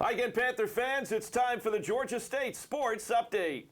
Hi again, Panther fans. It's time for the Georgia State Sports Update.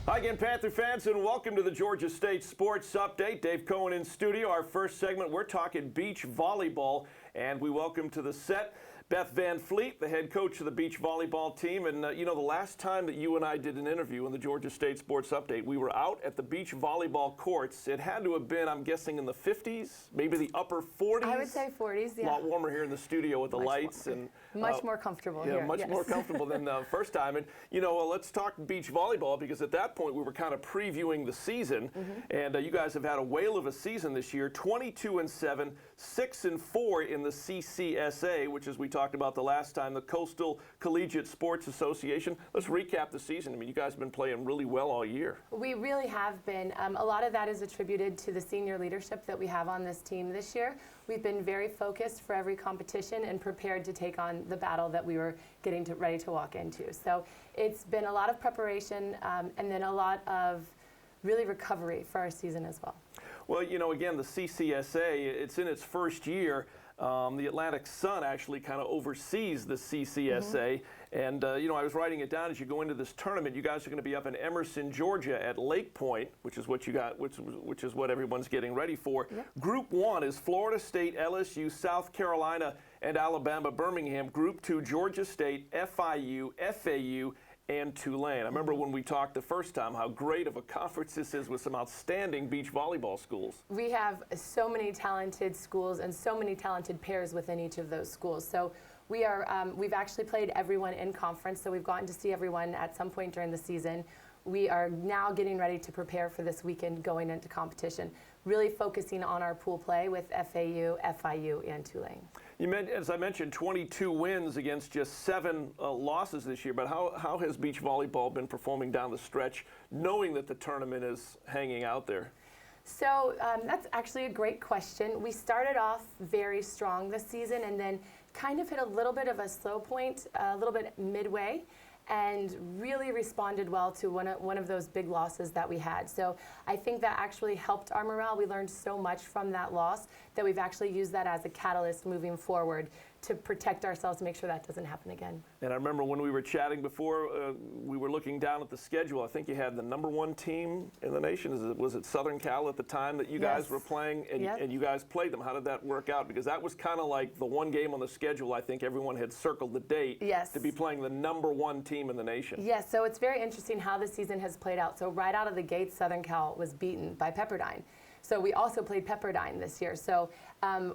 Hi again, Panther fans, and welcome to the Georgia State Sports Update. Dave Cohen in studio. Our first segment, we're talking beach volleyball, and we welcome to the set Beth Van Fleet, the head coach of the beach volleyball team. And, you know, the last time that you and I did an interview in the Georgia State Sports Update, we were out at the beach volleyball courts. It had to have been, I'm guessing, in the 50s, maybe the upper 40s. I would say 40s, yeah. A lot warmer here in the studio with the lights. Warmer. And much more comfortable here. Yeah, much more comfortable than the first time. And, you know, let's talk beach volleyball, because at that point we were kind of previewing the season. And you guys have had a whale of a season this year, 22-7, 6-4 in the CCSA, which, as we talked about the last time, the Coastal Collegiate Sports Association. Let's recap the season. I mean, you guys have been playing really well all year. We really have been. A lot of that is attributed to the senior leadership that we have on this team this year. We've been very focused for every competition and prepared to take on the battle that we were getting ready to walk into. So it's been a lot of preparation and then a lot of really recovery for our season as well. Well, you know, again, the CCSA, it's in its first year. The Atlantic Sun actually kind of oversees the CCSA. And, you know, I was writing it down as you go into this tournament. You guys are going to be up in Emerson, Georgia at Lake Point, which is what you got, which is what everyone's getting ready for. Yep. Group 1 is Florida State, LSU, South Carolina, and Alabama, Birmingham. Group 2, Georgia State, FIU, FAU, and Tulane. I remember when we talked the first time how great of a conference this is with some outstanding beach volleyball schools. We have so many talented schools and so many talented pairs within each of those schools. So we are, we've actually played everyone in conference, so we've gotten to see everyone at some point during the season. We are now getting ready to prepare for this weekend going into competition, really focusing on our pool play with FAU, FIU, and Tulane. You meant, as I mentioned, 22 wins against just 7 losses this year, but how has beach volleyball been performing down the stretch, knowing that the tournament is hanging out there? So that's actually a great question. We started off very strong this season and then kind of hit a little bit of a slow point, a little bit midway, and really responded well to one of those big losses that we had. So I think that actually helped our morale. We learned so much from that loss that we've actually used that as a catalyst moving forward to protect ourselves to make sure that doesn't happen again. And I remember when we were chatting before, we were looking down at the schedule. I think you had the #1 team in the nation. Was it Southern Cal at the time that you guys were playing, and you guys played them? How did that work out? Because that was kind of like the one game on the schedule I think everyone had circled the date to be playing the #1 team in the nation. Yes, so it's very interesting how the season has played out. So right out of the gate, Southern Cal was beaten by Pepperdine. So we also played Pepperdine this year. So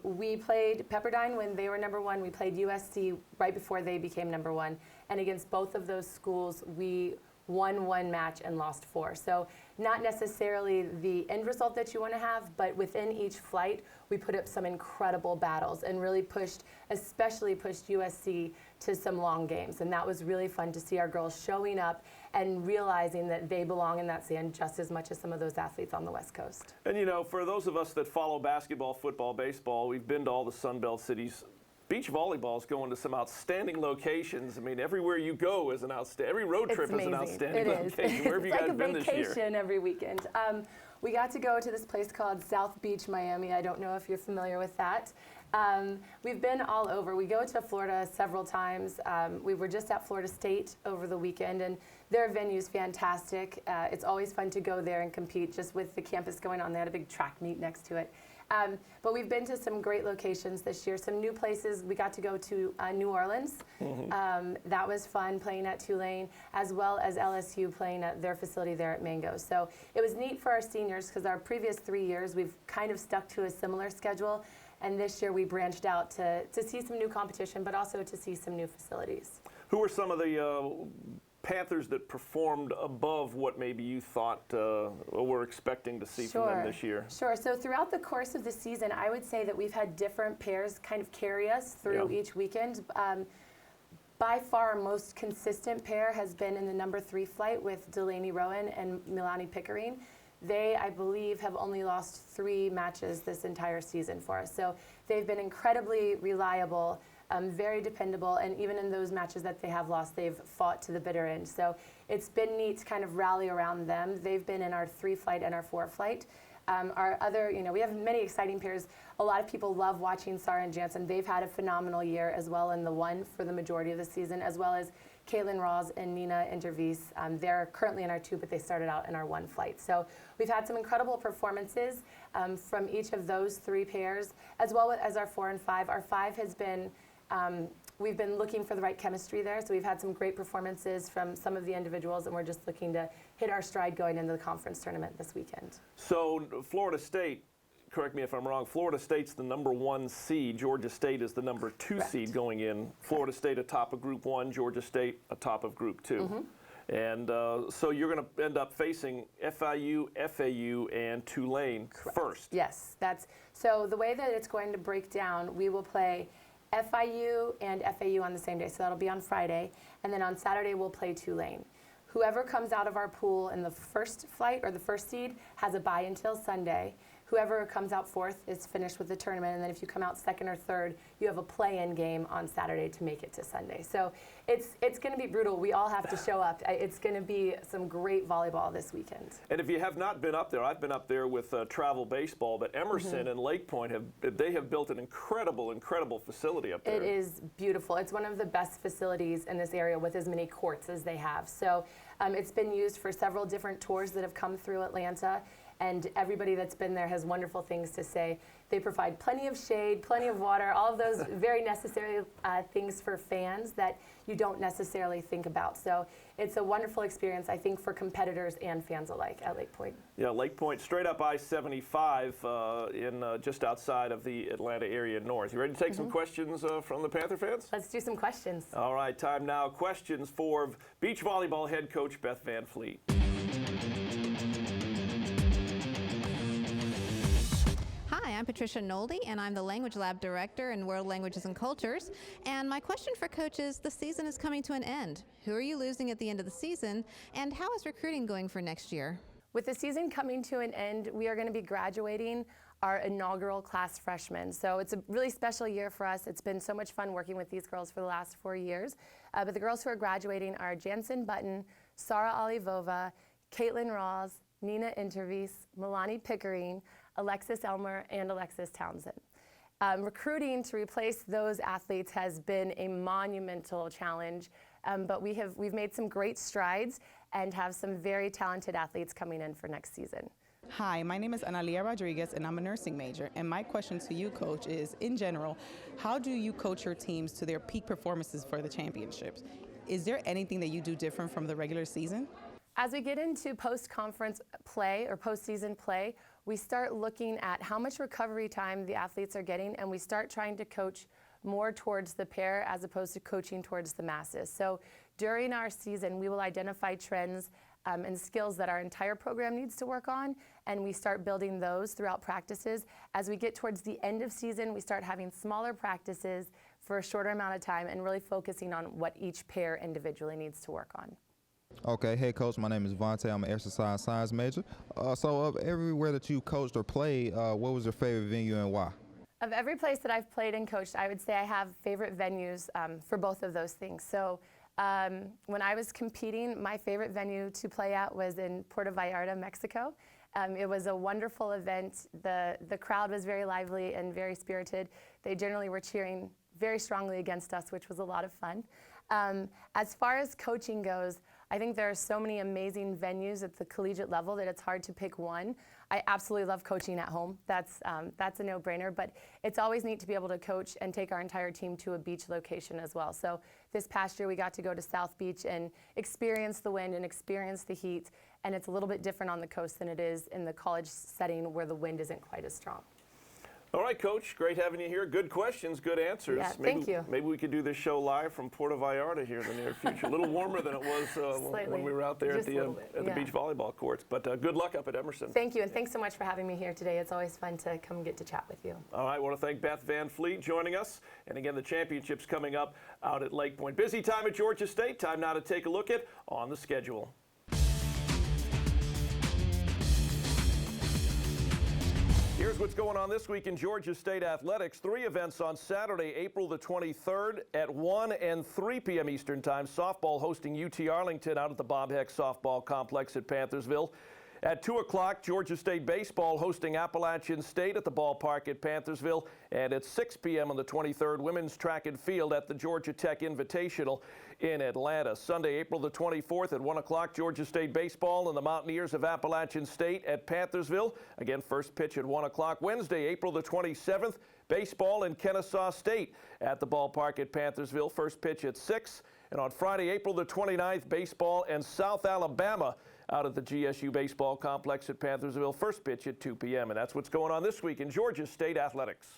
we played Pepperdine when they were #1. We played USC right before they became #1. And against both of those schools, we won 1 match and lost 4. So not necessarily the end result that you want to have, but within each flight, we put up some incredible battles and really especially pushed USC to some long games. And that was really fun to see our girls showing up and realizing that they belong in that sand just as much as some of those athletes on the West Coast. And, you know, for those of us that follow basketball, football, baseball, we've been to all the Sun Belt cities. Beach volleyball is going to some outstanding locations. I mean, everywhere you go is an outstanding. Every road trip is an outstanding location. Where have you guys been this year? It's like a vacation every weekend. We got to go to this place called South Beach, Miami. I don't know if you're familiar with that. We've been all over. We go to Florida several times. We were just at Florida State over the weekend, and their venue's fantastic. It's always fun to go there and compete just with the campus going on. They had a big track meet next to it. But we've been to some great locations this year, some new places. We got to go to New Orleans. That was fun, playing at Tulane, as well as LSU playing at their facility there at Mango. So it was neat for our seniors because our previous 3 years, we've kind of stuck to a similar schedule. And this year we branched out to see some new competition, but also to see some new facilities. Who are some of the Panthers that performed above what maybe you thought were expecting to see from them this year? Sure. So throughout the course of the season, I would say that we've had different pairs kind of carry us through each weekend. By far, our most consistent pair has been in the number 3 flight with Delaney Rowan and Milani Pickering. They, I believe, have only lost 3 matches this entire season for us. So they've been incredibly reliable, very dependable, and even in those matches that they have lost, they've fought to the bitter end. So it's been neat to kind of rally around them. They've been in our 3 flight and our 4 flight. Our other, we have many exciting pairs. A lot of people love watching Sarah and Jansen. They've had a phenomenal year as well in the 1 for the majority of the season, as well as Caitlin Rawls and Nina Intervis. They're currently in our 2, but they started out in our 1 flight. So we've had some incredible performances from each of those 3 pairs, as well as our 4 and 5. Our 5 has been, we've been looking for the right chemistry there, so we've had some great performances from some of the individuals, and we're just looking to hit our stride going into the conference tournament this weekend. So Florida State, correct me if I'm wrong, Florida State's the number 1 seed. Georgia State is the number 2 Correct. seed going in. Florida State atop of Group 1, Georgia State atop of Group 2. Mm-hmm. And so you're going to end up facing FIU, FAU, and Tulane Correct. first. Yes, so the way that it's going to break down, we will play FIU and FAU on the same day, so that'll be on Friday, and then on Saturday we'll play Tulane. Whoever comes out of our pool in the first flight or the first seed has a bye until Sunday. Whoever comes out 4th is finished with the tournament, and then if you come out 2nd or 3rd, you have a play-in game on Saturday to make it to Sunday. So it's going to be brutal. We all have to show up. It's going to be some great volleyball this weekend. And if you have not been up there, I've been up there with travel baseball, but Emerson and Lake Point have built an incredible facility up there. It is beautiful. It's one of the best facilities in this area with as many courts as they have. So it's been used for several different tours that have come through Atlanta. And everybody that's been there has wonderful things to say. They provide plenty of shade, plenty of water, all of those very necessary things for fans that you don't necessarily think about. So it's a wonderful experience, I think, for competitors and fans alike at Lake Point. Yeah, Lake Point, straight up I-75 in just outside of the Atlanta area north. You ready to take some questions from the Panther fans? Let's do some questions. All right, time now. Questions for beach volleyball head coach Beth Van Fleet. Hi, I'm Patricia Nolde, and I'm the Language Lab Director in World Languages and Cultures. And my question for Coach is, the season is coming to an end. Who are you losing at the end of the season, and how is recruiting going for next year? With the season coming to an end, we are going to be graduating our inaugural class freshmen. So it's a really special year for us. It's been so much fun working with these girls for the last 4 years. But the girls who are graduating are Jansen Button, Sarah Olivova, Caitlin Rawls, Nina Intervis, Milani Pickering, Alexis Elmer, and Alexis Townsend. Recruiting to replace those athletes has been a monumental challenge, but we've made some great strides and have some very talented athletes coming in for next season. Hi, my name is Analia Rodriguez, and I'm a nursing major. And my question to you, Coach, is, in general, how do you coach your teams to their peak performances for the championships? Is there anything that you do different from the regular season? As we get into post-conference play or postseason play, we start looking at how much recovery time the athletes are getting, and we start trying to coach more towards the pair as opposed to coaching towards the masses. So during our season, we will identify trends and skills that our entire program needs to work on, and we start building those throughout practices. As we get towards the end of season, we start having smaller practices for a shorter amount of time and really focusing on what each pair individually needs to work on. Okay, hey Coach, my name is Vontae. I'm an exercise science major. So of everywhere that you coached or played, what was your favorite venue and why? Of every place that I've played and coached, I would say I have favorite venues for both of those things. So when I was competing, my favorite venue to play at was in Puerto Vallarta, Mexico. It was a wonderful event. The crowd was very lively and very spirited. They generally were cheering very strongly against us, which was a lot of fun. As far as coaching goes, I think there are so many amazing venues at the collegiate level that it's hard to pick one. I absolutely love coaching at home. That's a no-brainer, but it's always neat to be able to coach and take our entire team to a beach location as well. So this past year we got to go to South Beach and experience the wind and experience the heat, and it's a little bit different on the coast than it is in the college setting where the wind isn't quite as strong. All right, Coach. Great having you here. Good questions, good answers. Yeah, maybe, thank you. Maybe we could do this show live from Puerto Vallarta here in the near future. A little warmer than it was when we were out there at Just a the little bit, yeah. beach volleyball courts. But good luck up at Emerson. Thank you, and thanks so much for having me here today. It's always fun to come get to chat with you. All right, I want to thank Beth Van Fleet joining us. And again, the championship's coming up out at Lake Point. Busy time at Georgia State. Time now to take a look at on the schedule. Here's what's going on this week in Georgia State athletics. 3 events on Saturday, April the 23rd at 1 and 3 p.m. Eastern Time. Softball hosting UT Arlington out at the Bob Heck Softball Complex at Panthersville. At 2 o'clock, Georgia State baseball hosting Appalachian State at the ballpark at Panthersville. And at 6 p.m. on the 23rd, women's track and field at the Georgia Tech Invitational in Atlanta. Sunday, April the 24th at 1 o'clock, Georgia State baseball and the Mountaineers of Appalachian State at Panthersville. Again, first pitch at 1 o'clock. Wednesday, April the 27th, baseball in Kennesaw State at the ballpark at Panthersville. First pitch at 6. And on Friday, April the 29th, baseball and South Alabama out at the GSU Baseball Complex at Panthersville. First pitch at 2 p.m. And that's what's going on this week in Georgia State athletics.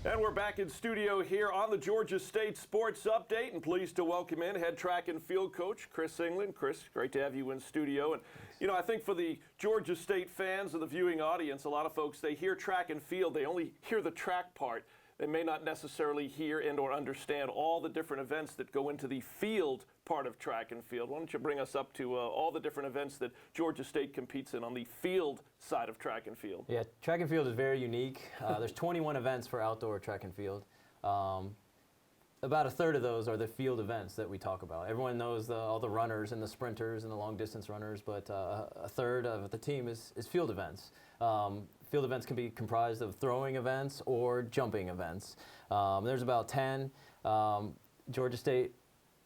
And we're back in studio here on the Georgia State Sports Update, and pleased to welcome in head track and field coach Chris England. Chris, great to have you in studio. And you know, I think for the Georgia State fans and the viewing audience, a lot of folks, they hear track and field, they only hear the track part. They may not necessarily hear and or understand all the different events that go into the field part of track and field. Why don't you bring us up to all the different events that Georgia State competes in on the field side of track and field? Yeah, track and field is very unique. There's 21 events for outdoor track and field. About a third of those are the field events that we talk about. Everyone knows all the runners and the sprinters and the long distance runners, but a third of the team is field events. Field events can be comprised of throwing events or jumping events. There's about 10. Georgia State,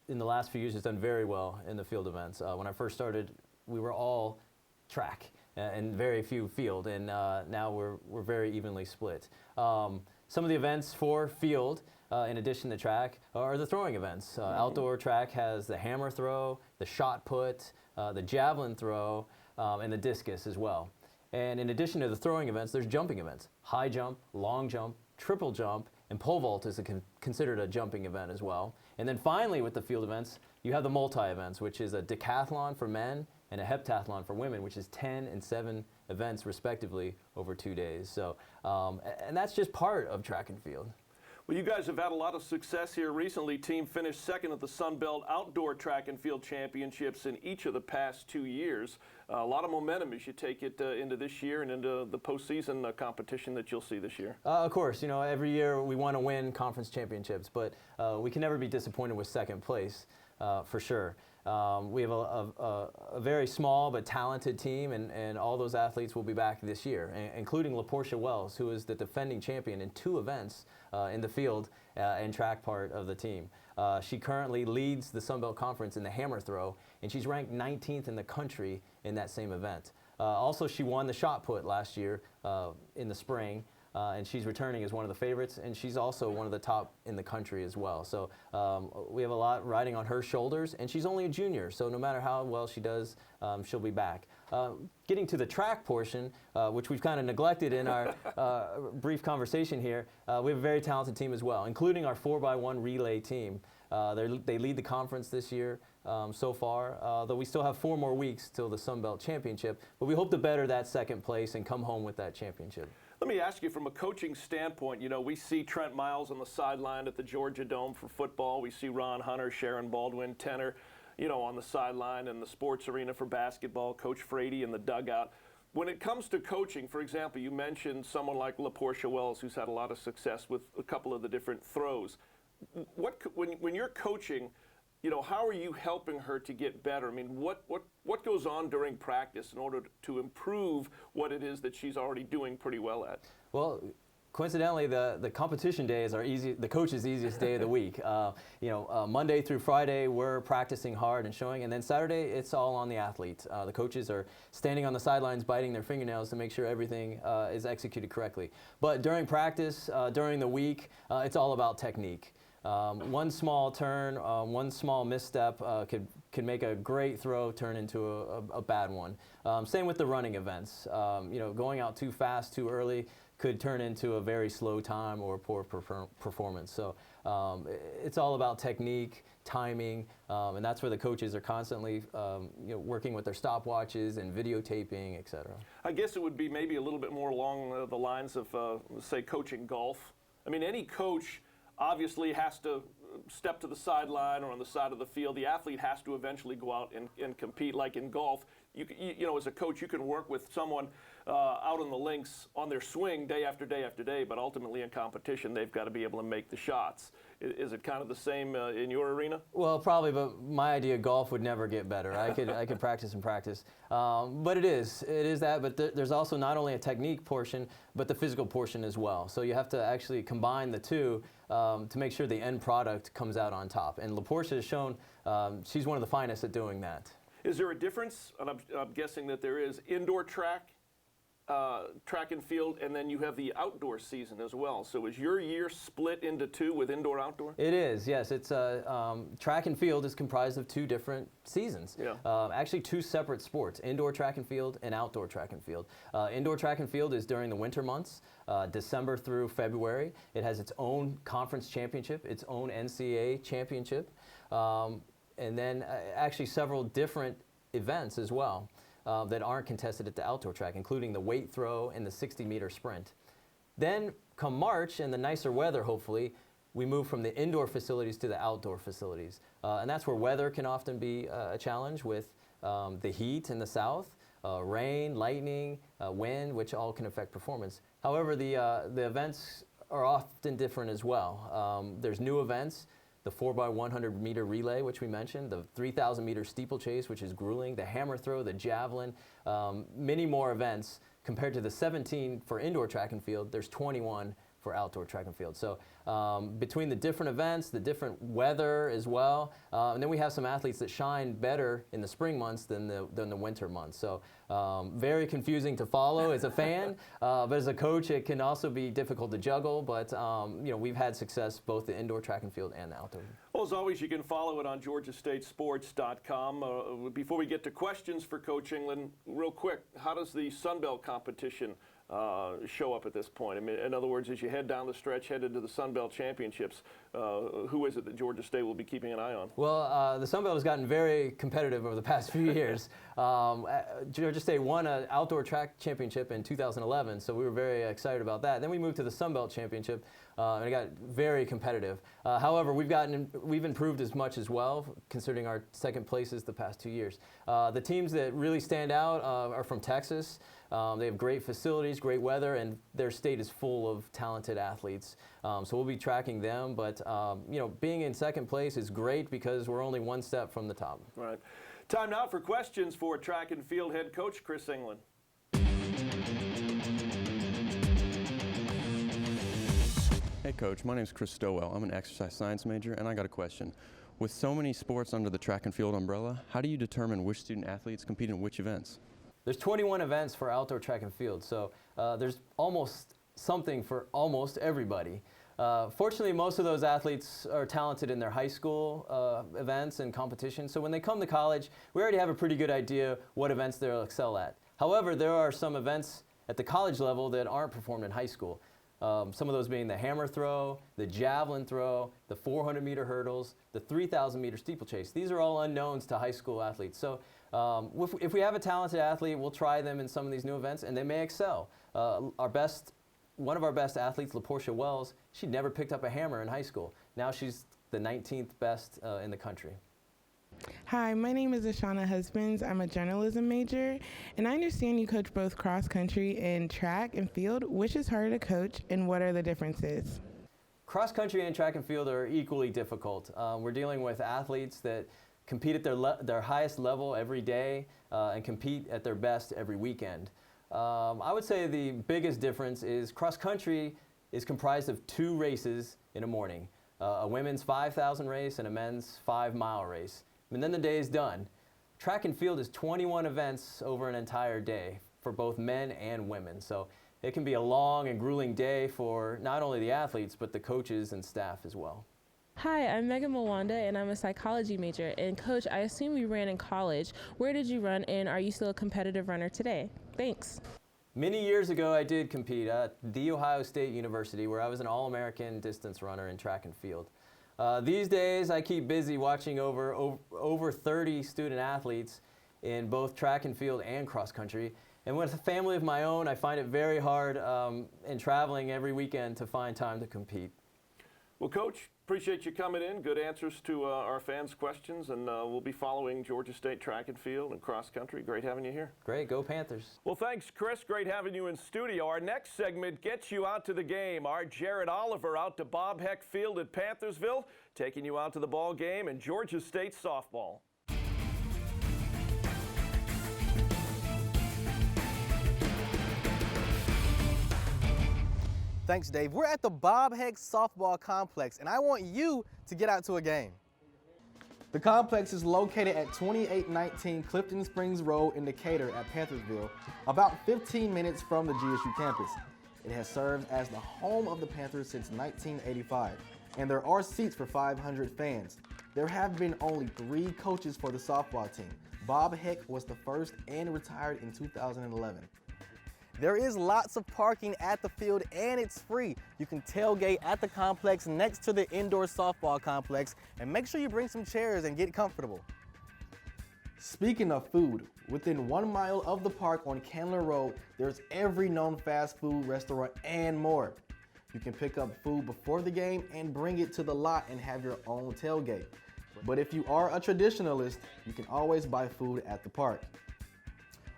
in the last few years, has done very well in the field events. When I first started, we were all track and very few field, and now we're very evenly split. Some of the events for field, in addition to track, are the throwing events. Outdoor track has the hammer throw, the shot put, the javelin throw, and the discus as well. And in addition to the throwing events, there's jumping events. High jump, long jump, triple jump, and pole vault is considered a jumping event as well. And then finally with the field events, you have the multi-events, which is a decathlon for men and a heptathlon for women, which is 10 and 7 events respectively over 2 days. So, and that's just part of track and field. Well, you guys have had a lot of success here recently. Team finished second at the Sun Belt Outdoor Track and Field Championships in each of the past 2 years. A lot of momentum as you take it into this year and into the postseason competition that you'll see this year. Of course, you know, every year we want to win conference championships, but we can never be disappointed with second place, for sure. We have a very small but talented team, and all those athletes will be back this year, including LaPortia Wells, who is the defending champion in 2 events in the field and track part of the team. She currently leads the Sun Belt Conference in the hammer throw, and she's ranked 19th in the country in that same event. Also, she won the shot put last year in the spring. And she's returning as one of the favorites, and she's also one of the top in the country as well. So we have a lot riding on her shoulders, and she's only a junior, so no matter how well she does, she'll be back. Getting to the track portion, which we've kind of neglected in our brief conversation here, we have a very talented team as well, including our 4x1 relay team. They lead the conference this year so far, though we still have 4 more weeks till the Sun Belt Championship, but we hope to better that second place and come home with that championship. Let me ask you, from a coaching standpoint, you know, we see Trent Miles on the sideline at the Georgia Dome for football. We see Ron Hunter, Sharon Baldwin, Tenor, you know, on the sideline in the sports arena for basketball, Coach Frady in the dugout. When it comes to coaching, for example, you mentioned someone like LaPortia Wells, who's had a lot of success with a couple of the different throws. When you're coaching, you know, how are you helping her to get better? I mean, what goes on during practice in order to improve what it is that she's already doing pretty well at? Well, coincidentally, the competition day is the coach's easiest day of the week. Monday through Friday, we're practicing hard and showing, and then Saturday, it's all on the athlete. The coaches are standing on the sidelines, biting their fingernails to make sure everything is executed correctly. But during practice, during the week, it's all about technique. One small turn, one small misstep could can make a great throw turn into a bad one. Same with the running events. Going out too fast, too early could turn into a very slow time or a poor performance. So it's all about technique, timing, and that's where the coaches are constantly working with their stopwatches and videotaping, et cetera. I guess it would be maybe a little bit more along the lines of, say, coaching golf. I mean, any coach obviously has to step to the sideline or on the side of the field. The athlete has to eventually go out and compete. Like in golf, you know, as a coach, you can work with someone out on the links on their swing day after day after day, but ultimately in competition, they've got to be able to make the shots. Is it kind of the same in your arena? Well, probably, but my idea of golf would never get better. I could practice and practice, but it is that. But there's also not only a technique portion, but the physical portion as well. So you have to actually combine the two to make sure the end product comes out on top. And LaPortia has shown she's one of the finest at doing that. Is there a difference? And I'm guessing that there is indoor track and field, and then you have the outdoor season as well. So is your year split into two with indoor outdoor? It is, yes. It's track and field is comprised of two different seasons. Yeah. Actually, two separate sports: indoor track and field and outdoor track and field. Indoor track and field is during the winter months, December through February. It has its own conference championship, its own NCAA championship, and then actually several different events as well. That aren't contested at the outdoor track, including the weight throw and the 60-meter sprint. Then come March and the nicer weather, hopefully, we move from the indoor facilities to the outdoor facilities. And that's where weather can often be a challenge with the heat in the south, rain, lightning, wind, which all can affect performance. However, the events are often different as well. There's new events. The 4x100 meter relay, which we mentioned, the 3,000 meter steeplechase, which is grueling, the hammer throw, the javelin, many more events compared to the 17 for indoor track and field. There's 21 for outdoor track and field. So between the different events, the different weather as well, and then we have some athletes that shine better in the spring months than the winter months. So very confusing to follow as a fan, but as a coach, it can also be difficult to juggle. But we've had success both the indoor track and field and the outdoor. Well, as always, you can follow it on GeorgiaStateSports.com. Before we get to questions for Coach England, real quick, how does the Sun Belt competition show up at this point? I mean, in other words, as you head down the stretch, headed to the Sun Belt Championships, who is it that Georgia State will be keeping an eye on? Well, the Sun Belt has gotten very competitive over the past few years. Georgia State won an outdoor track championship in 2011, so we were very excited about that. Then we moved to the Sun Belt Championship, and it got very competitive. However, we've improved as much as well, considering our second places the past 2 years. The teams that really stand out are from Texas. They have great facilities, great weather, and their state is full of talented athletes. So we'll be tracking them, but being in second place is great because we're only one step from the top. Right. Time now for questions for track and field head coach Chris England. Hey Coach, my name is Chris Stowell. I'm an exercise science major, and I got a question. With so many sports under the track and field umbrella, how do you determine which student athletes compete in which events? There's 21 events for outdoor track and field, so there's almost something for almost everybody. Fortunately, most of those athletes are talented in their high school events and competitions, so when they come to college, we already have a pretty good idea what events they'll excel at. However, there are some events at the college level that aren't performed in high school. Some of those being the hammer throw, the javelin throw, the 400-meter hurdles, the 3,000-meter steeplechase. These are all unknowns to high school athletes. So if we have a talented athlete, we'll try them in some of these new events, and they may excel. One of our best athletes, LaPortia Wells, she never picked up a hammer in high school. Now she's the 19th best in the country. Hi, my name is Ashana Husbands. I'm a journalism major, and I understand you coach both cross country and track and field. Which is harder to coach, and what are the differences? Cross country and track and field are equally difficult. We're dealing with athletes that compete at their highest level every day and compete at their best every weekend. I would say the biggest difference is cross country is comprised of 2 races in a morning, a women's 5,000 race and a men's 5-mile race. And then the day is done. Track and field is 21 events over an entire day for both men and women. So it can be a long and grueling day for not only the athletes, but the coaches and staff as well. Hi, I'm Megan Mwanda, and I'm a psychology major. And Coach, I assume you ran in college. Where did you run, and are you still a competitive runner today? Thanks. Many years ago, I did compete at The Ohio State University, where I was an All-American distance runner in track and field. These days, I keep busy watching over 30 student athletes in both track and field and cross country. And with a family of my own, I find it very hard in traveling every weekend to find time to compete. Well, Coach, appreciate you coming in. Good answers to our fans' questions, and we'll be following Georgia State track and field and cross country. Great having you here. Great, go Panthers. Well, thanks, Chris. Great having you in studio. Our next segment gets you out to the game. Our Jared Oliver out to Bob Heck Field at Panthersville, taking you out to the ball game and Georgia State softball. Thanks, Dave. We're at the Bob Heck Softball Complex, and I want you to get out to a game. The complex is located at 2819 Clifton Springs Road in Decatur at Panthersville, about 15 minutes from the GSU campus. It has served as the home of the Panthers since 1985, and there are seats for 500 fans. There have been only 3 coaches for the softball team. Bob Heck was the first and retired in 2011. There is lots of parking at the field, and it's free. You can tailgate at the complex next to the indoor softball complex, and make sure you bring some chairs and get comfortable. Speaking of food, within 1 mile of the park on Candler Road, there's every known fast food restaurant and more. You can pick up food before the game and bring it to the lot and have your own tailgate. But if you are a traditionalist, you can always buy food at the park.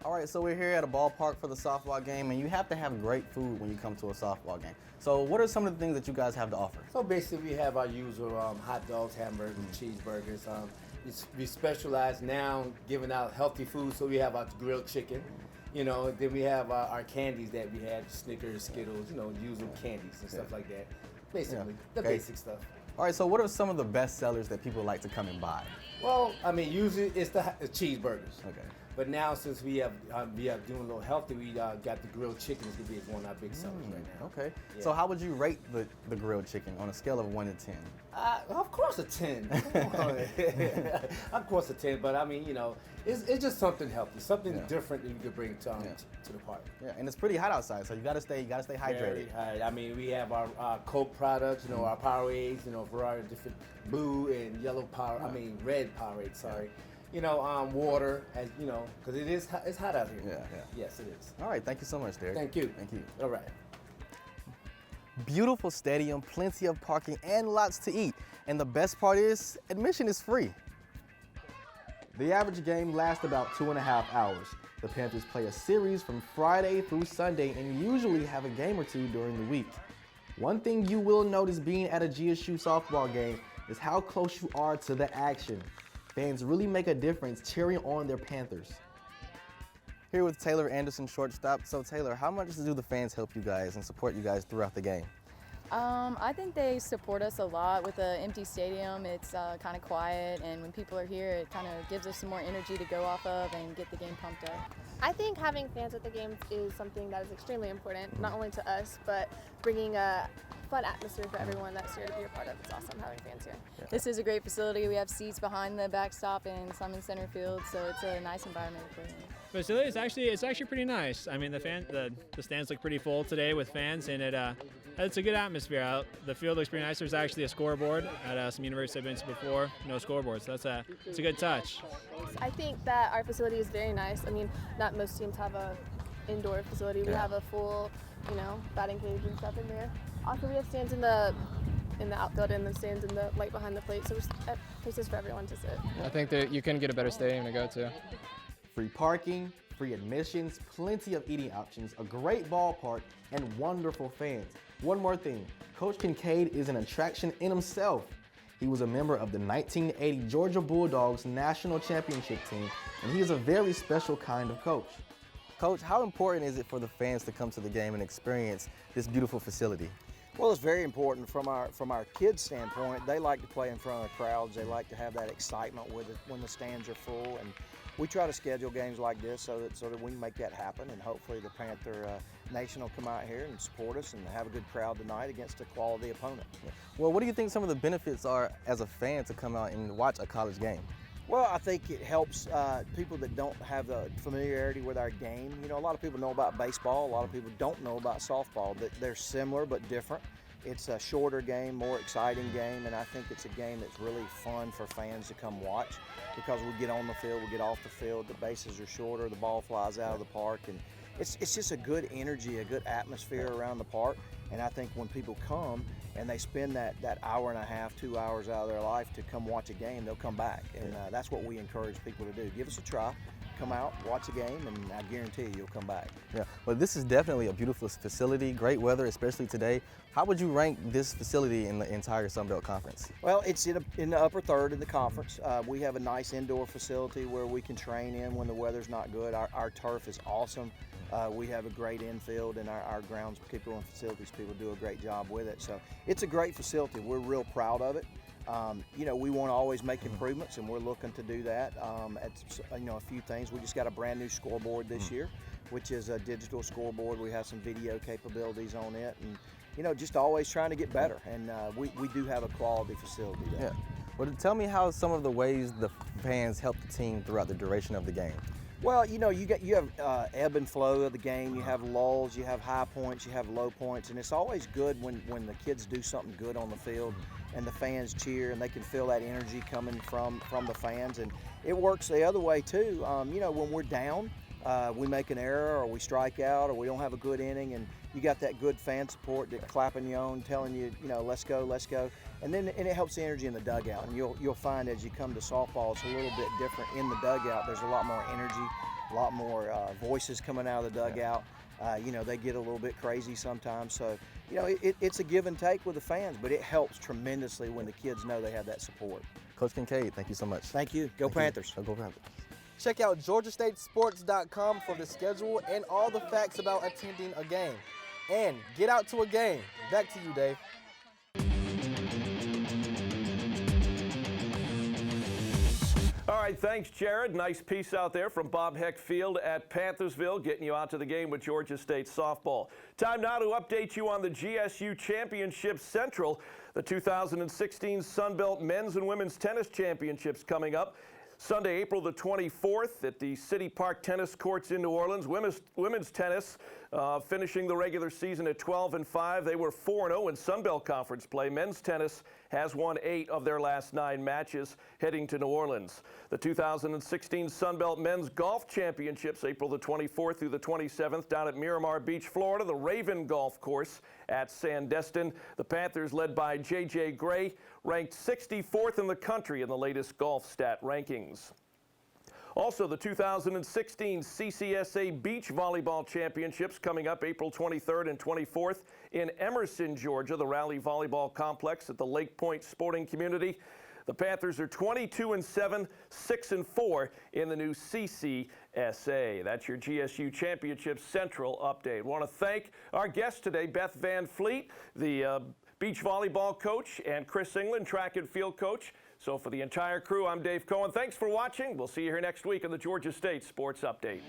All right, so we're here at a ballpark for the softball game, and you have to have great food when you come to a softball game. So what are some of the things that you guys have to offer? So basically we have our usual hot dogs, hamburgers, and cheeseburgers. We specialize now giving out healthy food, so we have our grilled chicken. You know, then we have our candies that we have, Snickers, Skittles, you know, usual candies and stuff like that. Basically, the basic stuff. All right, so what are some of the best sellers that people like to come and buy? Well, I mean, usually it's the cheeseburgers. Okay. But now, since we are doing a little healthy, we got the grilled chicken is gonna be one of our big sellers right now. Okay. Yeah. So how would you rate the grilled chicken on a scale of 1 to 10? Of course a 10. Come on. Of course a 10, but I mean, you know, it's just something healthy, something different that you could bring to the park. Yeah, and it's pretty hot outside, so you gotta stay hydrated. Very hot. I mean, we have our Coke products, you know, our Powerades, you know, a variety of different blue and yellow power. I mean, red Powerade. Sorry. You know, water, as you know, because it's hot out here. Yeah. Yes, it is. All right, thank you so much, Derek. Thank you. Thank you. All right. Beautiful stadium, plenty of parking, and lots to eat. And the best part is, admission is free. The average game lasts about 2.5 hours. The Panthers play a series from Friday through Sunday and usually have a game or two during the week. One thing you will notice being at a GSU softball game is how close you are to the action. Fans really make a difference cheering on their Panthers. Here with Taylor Anderson, shortstop. So Taylor, how much do the fans help you guys and support you guys throughout the game? I think they support us a lot. With an empty stadium, it's kind of quiet, and when people are here, it kind of gives us some more energy to go off of and get the game pumped up. I think having fans at the games is something that is extremely important, not only to us, but bringing a fun atmosphere for everyone that's here to be a part of. It's awesome having fans here. Yeah. This is a great facility. We have seats behind the backstop and some in center field, so it's a nice environment to play in. Facility it's actually pretty nice. I mean, the stands look pretty full today with fans, and it's a good atmosphere out. The field looks pretty nice. There's actually a scoreboard at some universities I've been to before. No scoreboard, so it's a good touch. I think that our facility is very nice. I mean, not most teams have a indoor facility. We have a full, you know, batting cage and stuff in there. Also, we have stands in the outfield and the stands in the right behind the plate, so there's places for everyone to sit. I think that you couldn't get a better stadium to go to. Free parking, free admissions, plenty of eating options, a great ballpark, and wonderful fans. One more thing, Coach Kincaid is an attraction in himself. He was a member of the 1980 Georgia Bulldogs national championship team, and he is a very special kind of coach. Coach, how important is it for the fans to come to the game and experience this beautiful facility? Well, it's very important from our kids' standpoint. They like to play in front of crowds. They like to have that excitement with it when the stands are full, and we try to schedule games like this so that we can make that happen. And hopefully, the Panther Nation will come out here and support us and have a good crowd tonight against a quality opponent. Well, what do you think some of the benefits are as a fan to come out and watch a college game? Well, I think it helps people that don't have the familiarity with our game. You know, a lot of people know about baseball. A lot of people don't know about softball. They're similar but different. It's a shorter game, more exciting game, and I think it's a game that's really fun for fans to come watch because we get on the field, we get off the field, the bases are shorter, the ball flies out of the park, and it's just a good energy, a good atmosphere around the park. And I think when people come and they spend that hour and a half, 2 hours out of their life to come watch a game, they'll come back. And that's what we encourage people to do. Give us a try, come out, watch a game, and I guarantee you, you'll come back. Yeah, well, this is definitely a beautiful facility, great weather, especially today. How would you rank this facility in the entire Sun Belt Conference? Well, it's in the upper third in the conference. We have a nice indoor facility where we can train in when the weather's not good. Our turf is awesome. We have a great infield, and our grounds people and facilities people do a great job with it. So it's a great facility. We're real proud of it. You know, we want to always make improvements, and we're looking to do that. A few things. We just got a brand new scoreboard this year, which is a digital scoreboard. We have some video capabilities on it, and you know, just always trying to get better. And we do have a quality facility there. Yeah. Well, tell me how some of the ways the fans help the team throughout the duration of the game. Well, you know, you have ebb and flow of the game. You have lulls, you have high points, you have low points, and it's always good when the kids do something good on the field and the fans cheer and they can feel that energy coming from the fans. And it works the other way too. You know, when we're down, we make an error or we strike out or we don't have a good inning, and you got that good fan support that clapping you on, telling you, you know, let's go, let's go. And it helps the energy in the dugout. And you'll find as you come to softball, it's a little bit different in the dugout. There's a lot more energy, a lot more voices coming out of the dugout. You know, they get a little bit crazy sometimes. So, you know, it's a give and take with the fans, but it helps tremendously when the kids know they have that support. Coach Kincaid, thank you so much. Thank you. Go Panthers. Go Panthers. Check out GeorgiaStateSports.com for the schedule and all the facts about attending a game. And get out to a game. Back to you, Dave. All right, thanks, Jared. Nice piece out there from Bob Heck Field at Panthersville, getting you out to the game with Georgia State softball. Time now to update you on the GSU Championship Central. The 2016 Sun Belt Men's and Women's Tennis Championships coming up Sunday, April the 24th at the City Park Tennis Courts in New Orleans. Women's tennis finishing the regular season at 12-5. They were 4-0 in Sun Belt Conference play. Men's tennis has won 8 of their last 9 matches heading to New Orleans. The 2016 Sun Belt Men's Golf Championships, April the 24th through the 27th down at Miramar Beach, Florida, the Raven Golf Course at Sandestin. The Panthers, led by J.J. Gray, ranked 64th in the country in the latest golf stat rankings. Also, the 2016 CCSA Beach Volleyball Championships coming up April 23rd and 24th in Emerson, Georgia, the Raleigh Volleyball Complex at the Lake Point Sporting Community. The Panthers are 22-7, 6-4 in the new CCSA. That's your GSU Championship Central update. I want to thank our guest today, Beth Van Fleet, the beach volleyball coach, and Chris England, track and field coach. So for the entire crew, I'm Dave Cohen. Thanks for watching. We'll see you here next week on the Georgia State Sports Update.